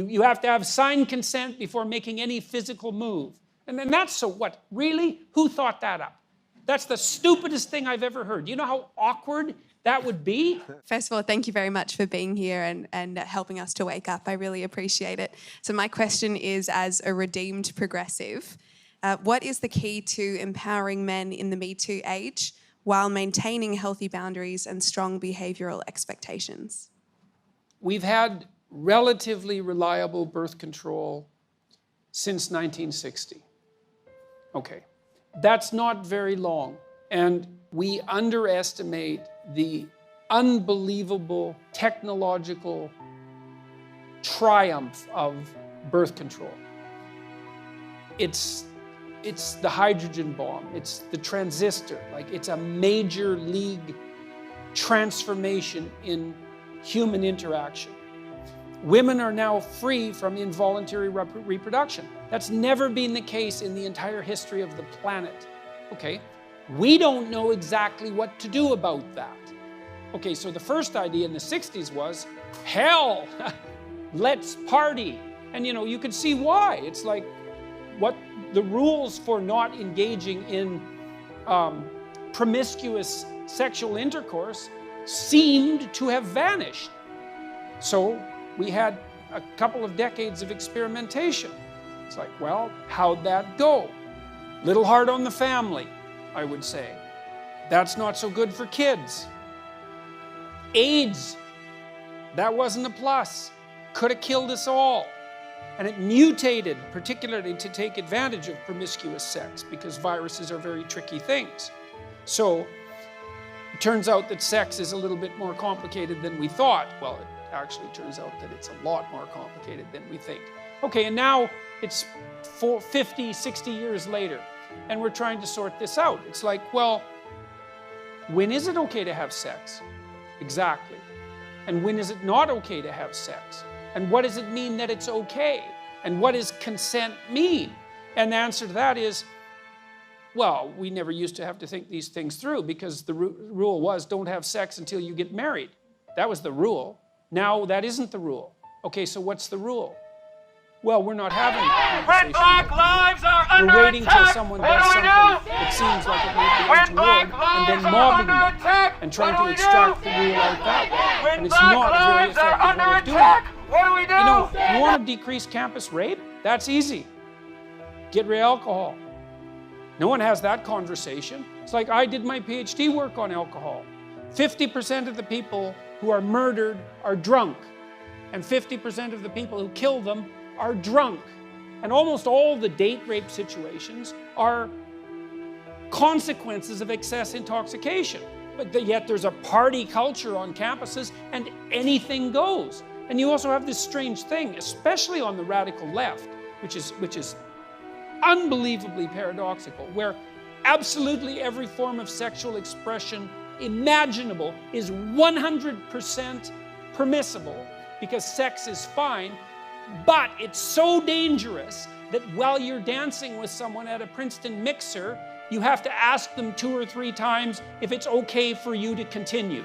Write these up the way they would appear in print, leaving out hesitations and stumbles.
You have to have signed consent before making any physical move. And then that's so what? Really? Who thought that up? That's the stupidest thing I've ever heard. You know how awkward that would be? First of all, thank you very much for being here and helping us to wake up. I really appreciate it. So my question is, as a redeemed progressive, what is the key to empowering men in the Me Too age while maintaining healthy boundaries and strong behavioural expectations? We've had relatively reliable birth control since 1960. Okay, that's not very long. And we underestimate the unbelievable technological triumph of birth control. It's the hydrogen bomb, it's the transistor, like it's a major league transformation in human interaction. Women are now free from involuntary reproduction. That's never been the case in the entire history of the planet. Okay, we don't know exactly what to do about that. Okay, so the first idea in the 60s was, hell, let's party. And you could see why. It's like, what the rules for not engaging in promiscuous sexual intercourse seemed to have vanished. So we had a couple of decades of experimentation. It's like, well, how'd that go? Little hard on the family, I would say. That's not so good for kids. AIDS, that wasn't a plus. Could have killed us all. And it mutated, particularly to take advantage of promiscuous sex, because viruses are very tricky things. So it turns out that sex is a little bit more complicated than we thought. Well, it actually turns out that it's a lot more complicated than we think. Okay, and now it's 50, 60 years later, and we're trying to sort this out. It's like, well, when is it okay to have sex? Exactly. And when is it not okay to have sex? And what does it mean that it's okay? And what does consent mean? And the answer to that is, well, we never used to have to think these things through, because the rule was don't have sex until you get married. That was the rule. Now that isn't the rule. Okay, so what's the rule? Well, we're not having a conversation. Red Black lives are under We're waiting till attack. someone What does do we something do? that seems like it might be Red Black untoward, and then lives are mobbing under them attack. and trying What to do we extract do? the rule out that way. Red And it's Black not a very lives are effective under way of doing attack. it. What do we do? You want to decrease campus rape? That's easy. Get rid of alcohol. No one has that conversation. It's like, I did my PhD work on alcohol. 50% of the people who are murdered are drunk, and 50% of the people who kill them are drunk. And almost all the date rape situations are consequences of excess intoxication. But yet there's a party culture on campuses, and anything goes. And you also have this strange thing, especially on the radical left, which is unbelievably paradoxical, where absolutely every form of sexual expression imaginable is 100% permissible because sex is fine, but it's so dangerous that while you're dancing with someone at a Princeton mixer, you have to ask them 2 or 3 times if it's okay for you to continue.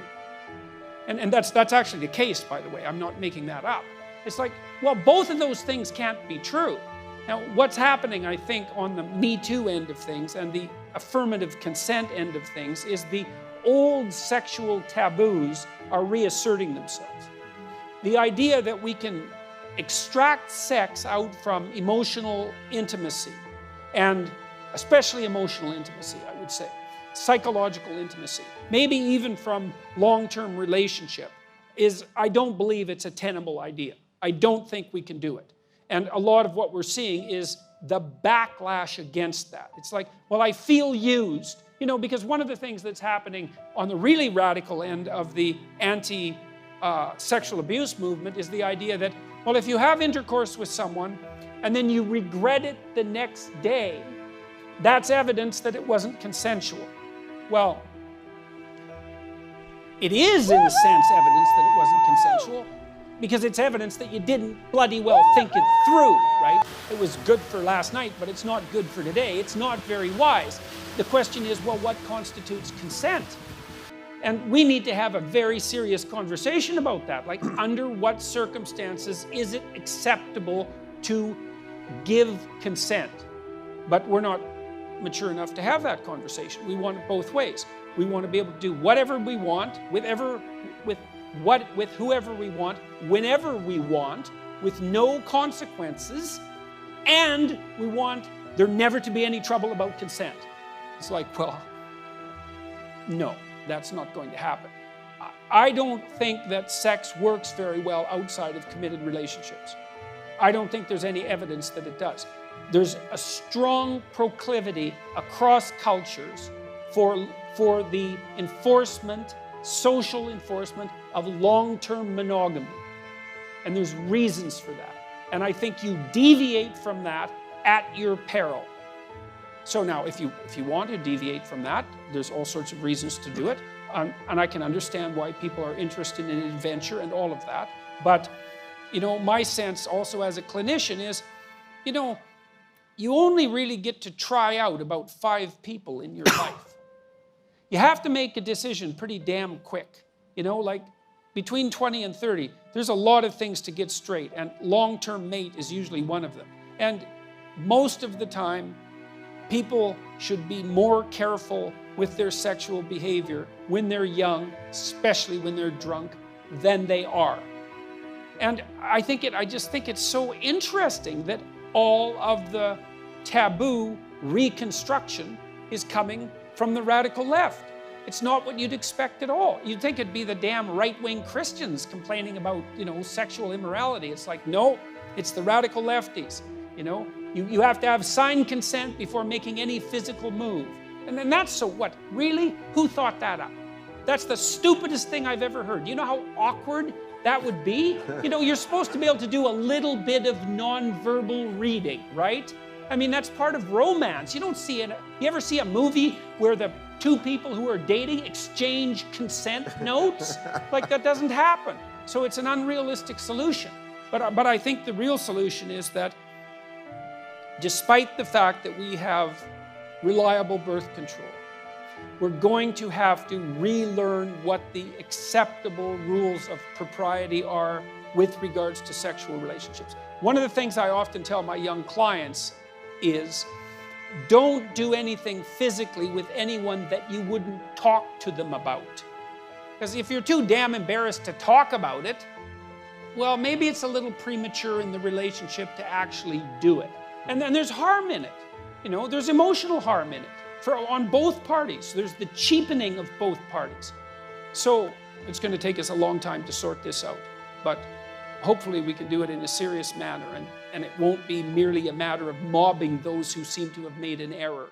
And that's actually the case, by the way. I'm not making that up. It's like, well, both of those things can't be true. Now, what's happening, I think, on the Me Too end of things and the affirmative consent end of things is the old sexual taboos are reasserting themselves. The idea that we can extract sex out from emotional intimacy, and especially emotional intimacy, I would say, psychological intimacy, maybe even from long-term relationship, I don't believe it's a tenable idea. I don't think we can do it. And a lot of what we're seeing is the backlash against that. It's like, well, I feel used. Because one of the things that's happening on the really radical end of the anti-sexual abuse movement is the idea that, well, if you have intercourse with someone and then you regret it the next day, that's evidence that it wasn't consensual. Well, it is, in a sense, evidence that it wasn't consensual, because it's evidence that you didn't bloody well think it through, right? It was good for last night, but it's not good for today. It's not very wise. The question is, well, what constitutes consent? And we need to have a very serious conversation about that. Like, under what circumstances is it acceptable to give consent? But we're not mature enough to have that conversation. We want it both ways. We want to be able to do whatever we want, with whoever we want, whenever we want, with no consequences, and we want there never to be any trouble about consent. It's like, well, no, that's not going to happen. I don't think that sex works very well outside of committed relationships. I don't think there's any evidence that it does. There's a strong proclivity across cultures for the enforcement, social enforcement of long-term monogamy. And there's reasons for that. And I think you deviate from that at your peril. So now, if you want to deviate from that, there's all sorts of reasons to do it. And I can understand why people are interested in adventure and all of that. But, you know, my sense also as a clinician is, you know, you only really get to try out about 5 people in your life. You have to make a decision pretty damn quick. You know, like between 20 and 30, there's a lot of things to get straight, and long-term mate is usually one of them. And most of the time, people should be more careful with their sexual behavior when they're young, especially when they're drunk, than they are. And I just think it's so interesting that all of the taboo reconstruction is coming from the radical left. It's not what you'd expect at all. You'd think it'd be the damn right-wing Christians complaining about, you know, sexual immorality. It's like, no, it's the radical lefties. You know, you have to have signed consent before making any physical move. And then that's so what? Really? Who thought that up? That's the stupidest thing I've ever heard. You know how awkward that would be? You know, you're supposed to be able to do a little bit of nonverbal reading, right? I mean, that's part of romance. You don't see it. You ever see a movie where the 2 people who are dating exchange consent notes? Like, that doesn't happen. So it's an unrealistic solution. But I think the real solution is that despite the fact that we have reliable birth control, we're going to have to relearn what the acceptable rules of propriety are with regards to sexual relationships. One of the things I often tell my young clients is, don't do anything physically with anyone that you wouldn't talk to them about. Because if you're too damn embarrassed to talk about it, well, maybe it's a little premature in the relationship to actually do it. And then there's harm in it. You know, there's emotional harm in it on both parties. There's the cheapening of both parties. So it's going to take us a long time to sort this out. But hopefully we can do it in a serious manner, and it won't be merely a matter of mobbing those who seem to have made an error.